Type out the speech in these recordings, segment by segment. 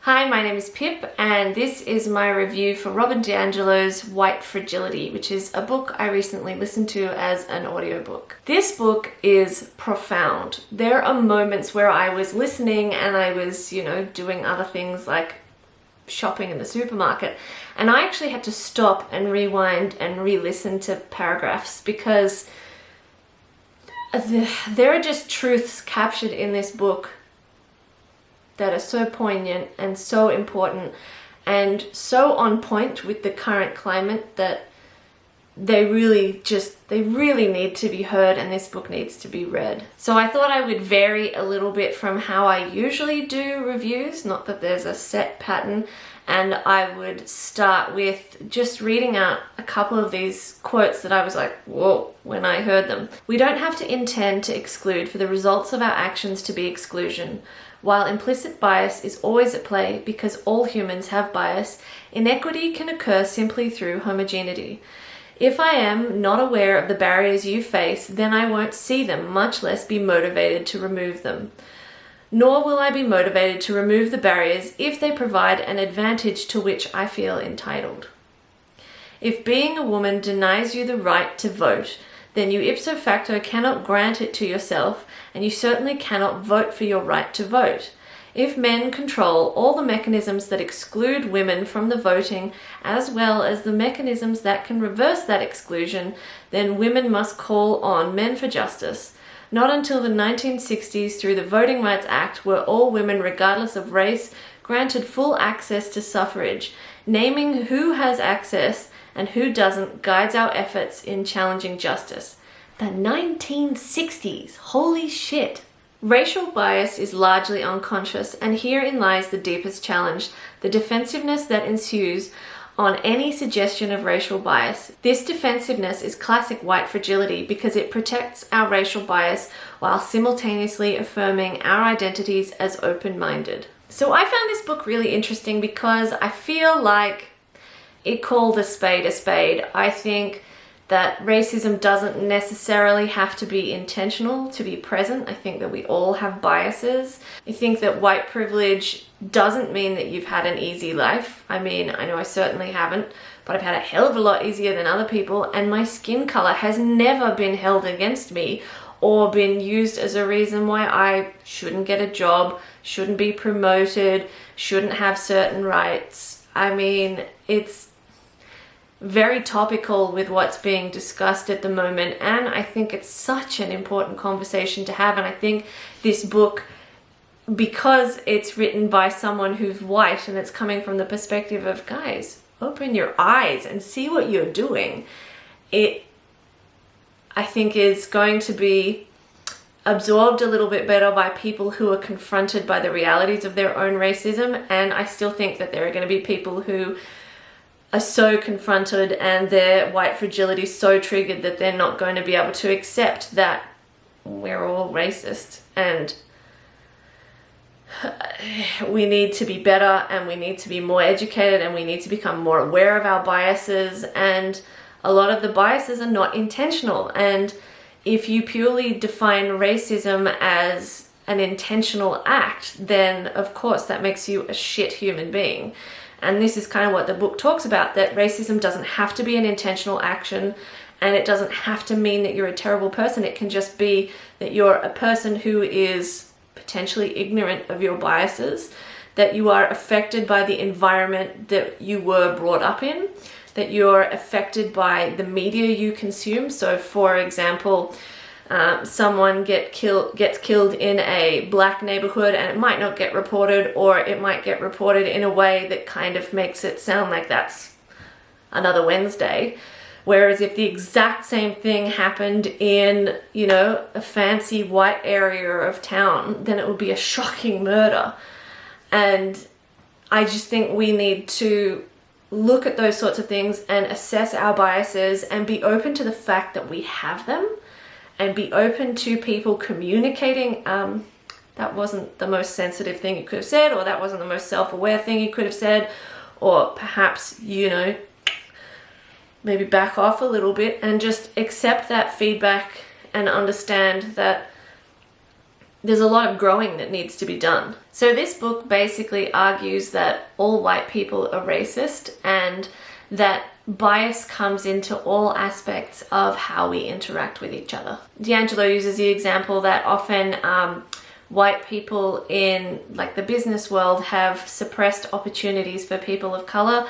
Hi, my name is Pip, and this is my review for DiAngelo's White Fragility, which is a book I recently listened to as an audiobook. This book is profound. There are moments where I was listening and I was, doing other things like shopping in the supermarket, and I actually had to stop and rewind and re-listen to paragraphs because there are just truths captured in this book that are so poignant and so important and so on point with the current climate that they really need to be heard, and this book needs to be read. So I thought I would vary a little bit from how I usually do reviews, not that there's a set pattern, and I would start with just reading out a couple of these quotes that I was like, whoa, when I heard them. We don't have to intend to exclude for the results of our actions to be exclusion. While implicit bias is always at play because all humans have bias, inequity can occur simply through homogeneity. If I am not aware of the barriers you face, then I won't see them, much less be motivated to remove them. Nor will I be motivated to remove the barriers if they provide an advantage to which I feel entitled. If being a woman denies you the right to vote, then you ipso facto cannot grant it to yourself, and you certainly cannot vote for your right to vote. If men control all the mechanisms that exclude women from the voting, as well as the mechanisms that can reverse that exclusion, then women must call on men for justice. Not until the 1960s, through the Voting Rights Act, were all women, regardless of race, granted full access to suffrage. Naming who has access and who doesn't guides our efforts in challenging justice. The 1960s, holy shit. Racial bias is largely unconscious, and herein lies the deepest challenge, the defensiveness that ensues on any suggestion of racial bias. This defensiveness is classic white fragility because it protects our racial bias while simultaneously affirming our identities as open-minded. So I found this book really interesting because I feel like it called a spade a spade. I think that racism doesn't necessarily have to be intentional to be present. I think that we all have biases. I think that white privilege doesn't mean that you've had an easy life. I mean, I know I certainly haven't, but I've had a hell of a lot easier than other people, and my skin color has never been held against me or been used as a reason why I shouldn't get a job, shouldn't be promoted, shouldn't have certain rights. I mean, it's very topical with what's being discussed at the moment, and I think it's such an important conversation to have. And I think this book, because it's written by someone who's white and it's coming from the perspective of, guys, open your eyes and see what you're doing, it, I think, is going to be absorbed a little bit better by people who are confronted by the realities of their own racism. And I still think that there are going to be people who are so confronted and their white fragility so triggered that they're not going to be able to accept that we're all racist, and we need to be better, and we need to be more educated, and we need to become more aware of our biases. And a lot of the biases are not intentional, and if you purely define racism as an intentional act, then of course that makes you a shit human being. And this is kind of what the book talks about, that racism doesn't have to be an intentional action, and it doesn't have to mean that you're a terrible person. It can just be that you're a person who is potentially ignorant of your biases, that you are affected by the environment that you were brought up in, that you're affected by the media you consume. So for example, someone gets killed in a black neighborhood, and it might not get reported, or it might get reported in a way that kind of makes it sound like that's another Wednesday. Whereas if the exact same thing happened in, a fancy white area of town, then it would be a shocking murder. And I just think we need to look at those sorts of things and assess our biases and be open to the fact that we have them, and be open to people communicating. That wasn't the most sensitive thing you could have said, or that wasn't the most self-aware thing you could have said, or perhaps, maybe back off a little bit and just accept that feedback and understand that there's a lot of growing that needs to be done. So this book basically argues that all white people are racist and that bias comes into all aspects of how we interact with each other. DiAngelo uses the example that often white people in like the business world have suppressed opportunities for people of color,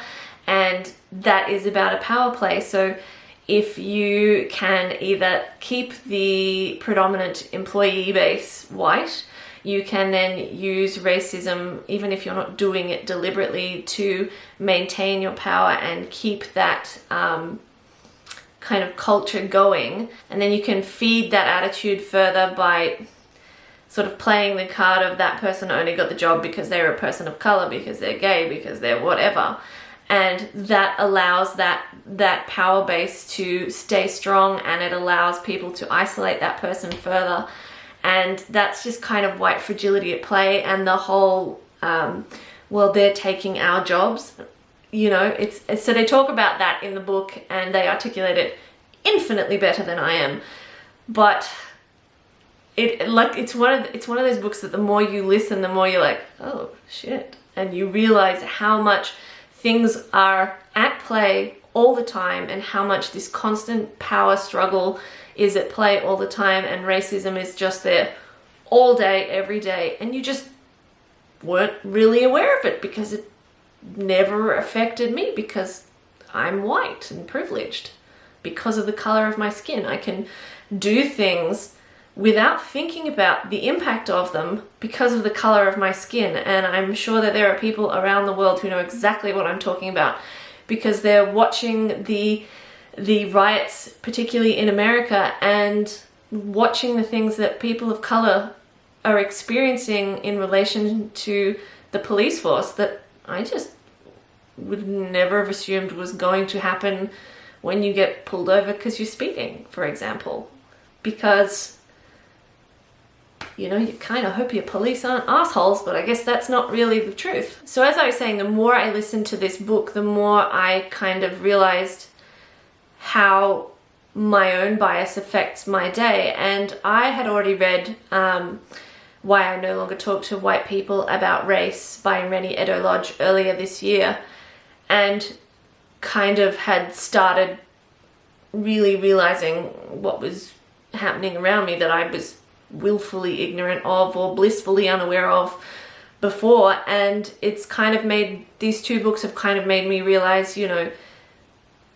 and that is about a power play. So if you can either keep the predominant employee base white, you can then use racism, even if you're not doing it deliberately, to maintain your power and keep that kind of culture going. And then you can feed that attitude further by sort of playing the card of that person only got the job because they're a person of color, because they're gay, because they're whatever. And that allows that power base to stay strong, and it allows people to isolate that person further. And that's just kind of white fragility at play, and the whole, well, they're taking our jobs. You know, it's so they talk about that in the book, and they articulate it infinitely better than I am. But it's one of those books that the more you listen, the more you're like, oh shit, and you realize how much things are at play all the time, and how much this constant power struggle is at play all the time, and racism is just there all day, every day, and you just weren't really aware of it because it never affected me, because I'm white and privileged. Because of the color of my skin, I can do things without thinking about the impact of them because of the color of my skin. And I'm sure that there are people around the world who know exactly what I'm talking about, because they're watching the riots, particularly in America, and watching the things that people of color are experiencing in relation to the police force that I just would never have assumed was going to happen when you get pulled over because you're speeding, for example. Because, you know, you kind of hope your police aren't assholes, but I guess that's not really the truth. So as I was saying, the more I listened to this book, the more I kind of realized how my own bias affects my day. And I had already read Why I No Longer Talk to White People About Race by Rennie Edo-Lodge earlier this year, and kind of had started really realizing what was happening around me that I was willfully ignorant of or blissfully unaware of before. And it's kind of made, these two books have kind of made me realize, you know,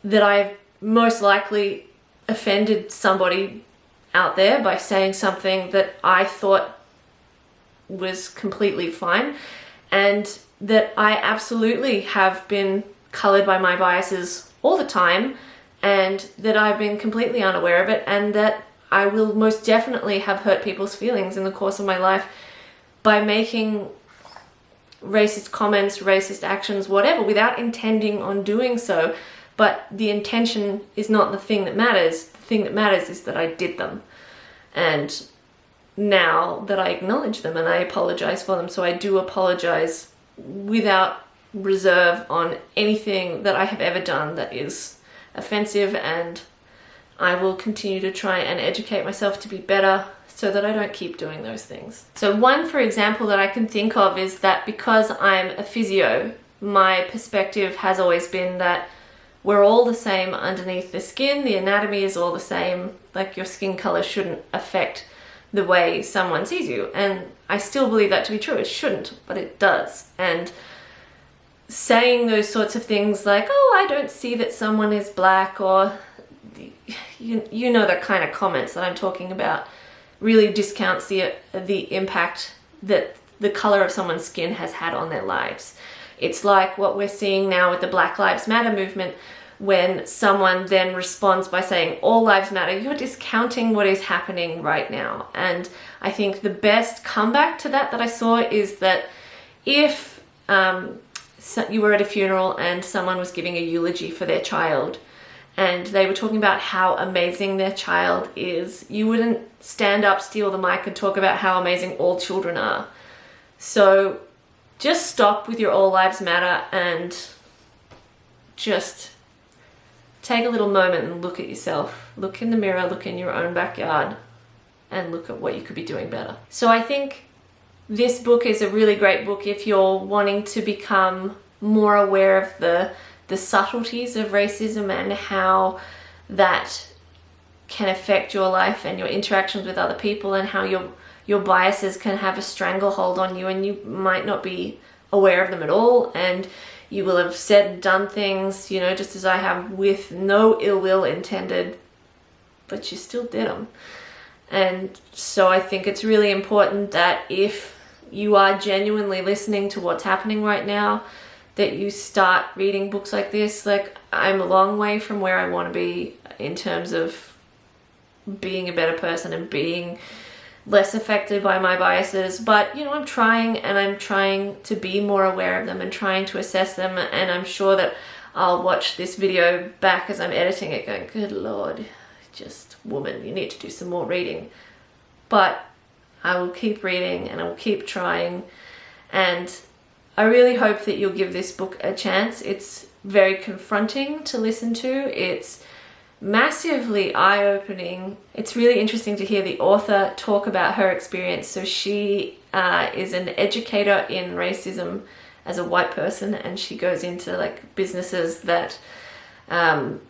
that I've most likely offended somebody out there by saying something that I thought was completely fine, and that I absolutely have been colored by my biases all the time, and that I've been completely unaware of it, and that I will most definitely have hurt people's feelings in the course of my life by making racist comments, racist actions, whatever, without intending on doing so. But the intention is not the thing that matters. The thing that matters is that I did them. And now that I acknowledge them, and I apologize for them, so I do apologize without reserve on anything that I have ever done that is offensive, and I will continue to try and educate myself to be better so that I don't keep doing those things. So one, for example, that I can think of is that because I'm a physio, my perspective has always been that we're all the same underneath the skin. The anatomy is all the same. Like, your skin color shouldn't affect the way someone sees you. And I still believe that to be true. It shouldn't, but it does. And saying those sorts of things like, oh, I don't see that someone is black, or you know, the kind of comments that I'm talking about, really discounts the impact that the color of someone's skin has had on their lives. It's like what we're seeing now with the Black Lives Matter movement, when someone then responds by saying all lives matter. You're discounting what is happening right now. And I think the best comeback to that I saw is that if you were at a funeral and someone was giving a eulogy for their child, and they were talking about how amazing their child is, you wouldn't stand up, steal the mic, and talk about how amazing all children are. So just stop with your all lives matter and just take a little moment and look at yourself. Look in the mirror, look in your own backyard, and look at what you could be doing better. So I think this book is a really great book if you're wanting to become more aware of the subtleties of racism and how that can affect your life and your interactions with other people, and how your biases can have a stranglehold on you and you might not be aware of them at all, and you will have said and done things, you know, just as I have, with no ill will intended, but you still did them. And so I think it's really important that if you are genuinely listening to what's happening right now, that you start reading books like this. Like, I'm a long way from where I want to be in terms of being a better person and being less affected by my biases, but you know, I'm trying, and I'm trying to be more aware of them and trying to assess them, and I'm sure that I'll watch this video back as I'm editing it going, good Lord, just woman, you need to do some more reading. But I will keep reading and I will keep trying, and I really hope that you'll give this book a chance. It's very confronting to listen to. It's massively eye-opening. It's really interesting to hear the author talk about her experience. So she is an educator in racism as a white person, and she goes into like businesses that are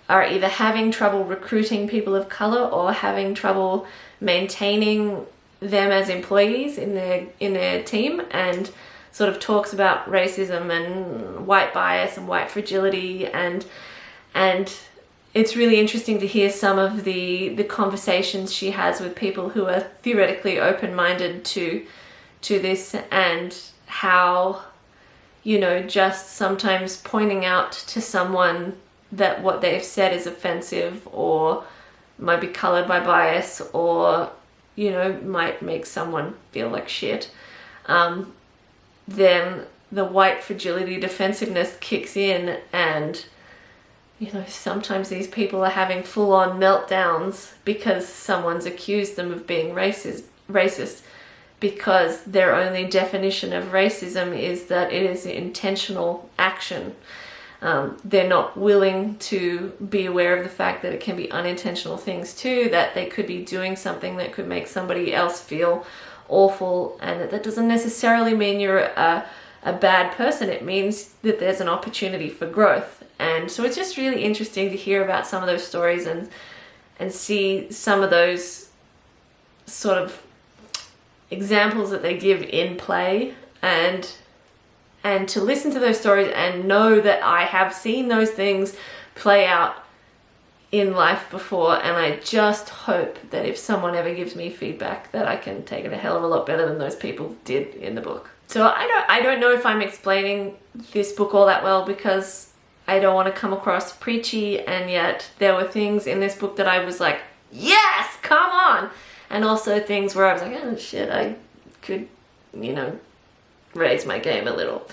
either having trouble recruiting people of color or having trouble maintaining them as employees in their team, and sort of talks about racism and white bias and white fragility, and it's really interesting to hear some of the conversations she has with people who are theoretically open-minded to this, and how, you know, just sometimes pointing out to someone that what they've said is offensive or might be colored by bias, or, you know, might make someone feel like shit, then the white fragility defensiveness kicks in, and you know, sometimes these people are having full-on meltdowns because someone's accused them of being racist, because their only definition of racism is that it is intentional action. They're not willing to be aware of the fact that it can be unintentional things too, that they could be doing something that could make somebody else feel awful, and that doesn't necessarily mean you're a bad person. It means that there's an opportunity for growth. And so it's just really interesting to hear about some of those stories and see some of those sort of examples that they give in play, and to listen to those stories and know that I have seen those things play out in life before. And I just hope that if someone ever gives me feedback, that I can take it a hell of a lot better than those people did in the book. So I don't know if I'm explaining this book all that well, because I don't want to come across preachy, and yet there were things in this book that I was like, yes, come on! And also things where I was like, oh shit, I could, you know, raise my game a little.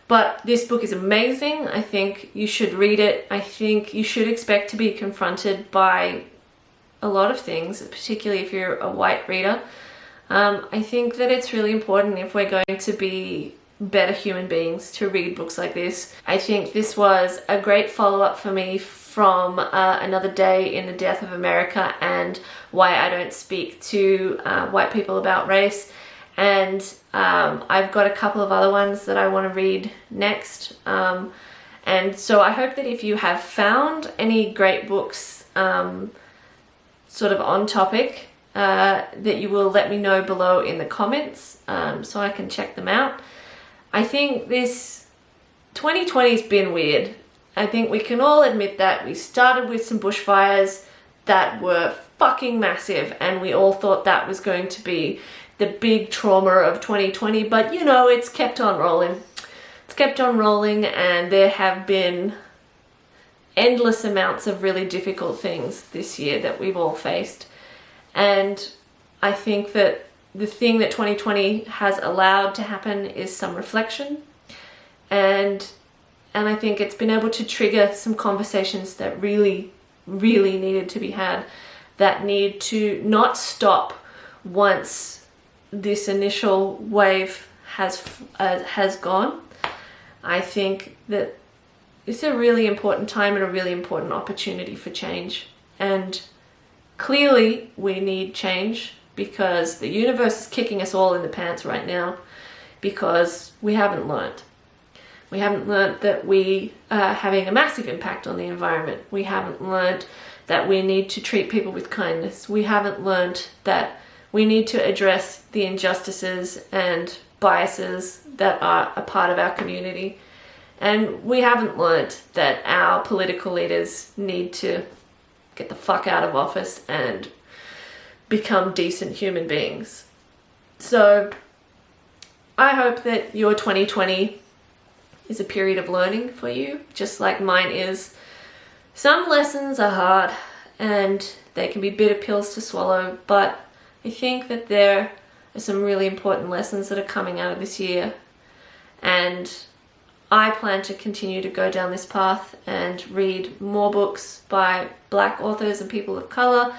But this book is amazing. I think you should read it. I think you should expect to be confronted by a lot of things, particularly if you're a white reader. I think that it's really important, if we're going to be better human beings, to read books like this. I think this was a great follow-up for me from Another Day in the Death of America and Why I Don't Speak to White People About Race. And I've got a couple of other ones that I want to read next. And so I hope that if you have found any great books sort of on topic, that you will let me know below in the comments, so I can check them out. I think this 2020's been weird. I think we can all admit that. We started with some bushfires that were fucking massive, and we all thought that was going to be the big trauma of 2020, but you know, it's kept on rolling. It's kept on rolling, and there have been endless amounts of really difficult things this year that we've all faced. And I think that the thing that 2020 has allowed to happen is some reflection, and I think it's been able to trigger some conversations that really needed to be had, that need to not stop once this initial wave has gone. I think that it's a really important time and a really important opportunity for change, and Clearly, we need change because the universe is kicking us all in the pants right now because we haven't learned. We haven't learned that we are having a massive impact on the environment. We haven't learned that we need to treat people with kindness. We haven't learned that we need to address the injustices and biases that are a part of our community. And we haven't learned that our political leaders need to get the fuck out of office and become decent human beings. So I hope that your 2020 is a period of learning for you, just like mine is. Some lessons are hard and they can be bitter pills to swallow, but I think that there are some really important lessons that are coming out of this year. And I plan to continue to go down this path and read more books by Black authors and people of color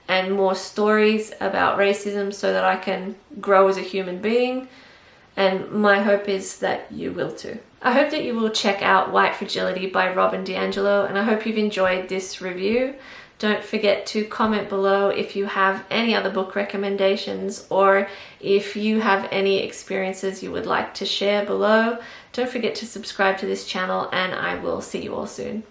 and more stories about racism so that I can grow as a human being. And my hope is that you will too. I hope that you will check out White Fragility by DiAngelo, and I hope you've enjoyed this review. Don't forget to comment below if you have any other book recommendations or if you have any experiences you would like to share below. Don't forget to subscribe to this channel, and I will see you all soon.